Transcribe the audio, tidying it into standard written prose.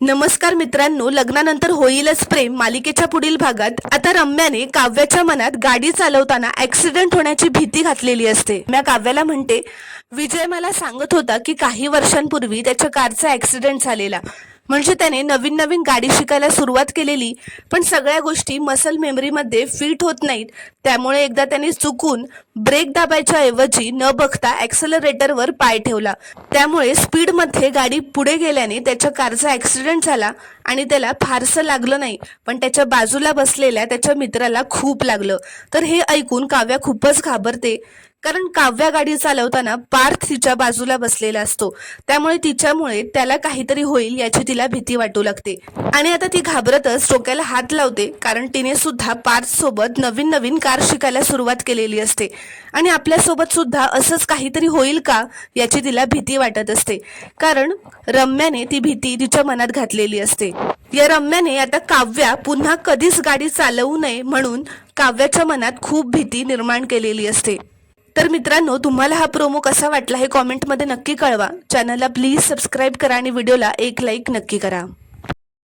नमस्कार मित्रांनो, लग्नानंतर होईलच प्रेम मालिकेच्या पुढील भागात आता रम्याने काव्याच्या मनात गाडी चालवताना ऍक्सिडेंट होण्याची भीती घातलेली असते। मी काव्याला म्हणते, विजय मला सांगत होता की काही वर्षांपूर्वी त्याच्या कारचा ऍक्सिडेंट झालेला, म्हणजे त्याने नवीन नवीन गाडी शिकायला सुरुवात केलेली, पण सगळ्या गोष्टी मसल मेमरीमध्ये फिट होत नाहीत। त्यामुळे एकदा त्याने चुकून ब्रेक दाबायच्या ऐवजी न बघता ॲक्सेलरेटरवर पाय ठेवला, त्यामुळे स्पीडमध्ये गाडी पुढे गेल्याने त्याच्या कारचा ॲक्सिडेंट झाला आणि त्याला फारसं लागलं नाही, पण त्याच्या बाजूला बसलेल्या त्याच्या मित्राला खूप लागलं। तर हे ऐकून काव्या खूपच घाबरते, कारण काव्या गाडी चालवताना पार्थ तिच्या बाजूला बसलेला असतो, त्यामुळे तिच्यामुळे त्याला काहीतरी होईल याची तिला भीती वाटू लागते। आणि आता ती घाबरतच डोक्याला हात लावते, कारण तिने सुद्धा पार्थ सोबत नवीन नवीन कार शिकायला सुरुवात केलेली असते आणि आपल्यासोबत सुद्धा असंच काहीतरी होईल का याची तिला भीती वाटत असते, कारण रम्याने ती भीती तिच्या मनात घातलेली असते। या रम्याने आता काव्या पुन्हा कधीच गाडी चालवू नये म्हणून काव्याच्या मनात खूप भीती निर्माण केलेली असते। तर मित्रांनो, तुम्हाला हा प्रोमो कसा वाटला हे कॉमेंटमध्ये नक्की कळवा। चॅनलला प्लीज सबस्क्राईब करा आणि व्हिडिओला एक लाईक नक्की करा।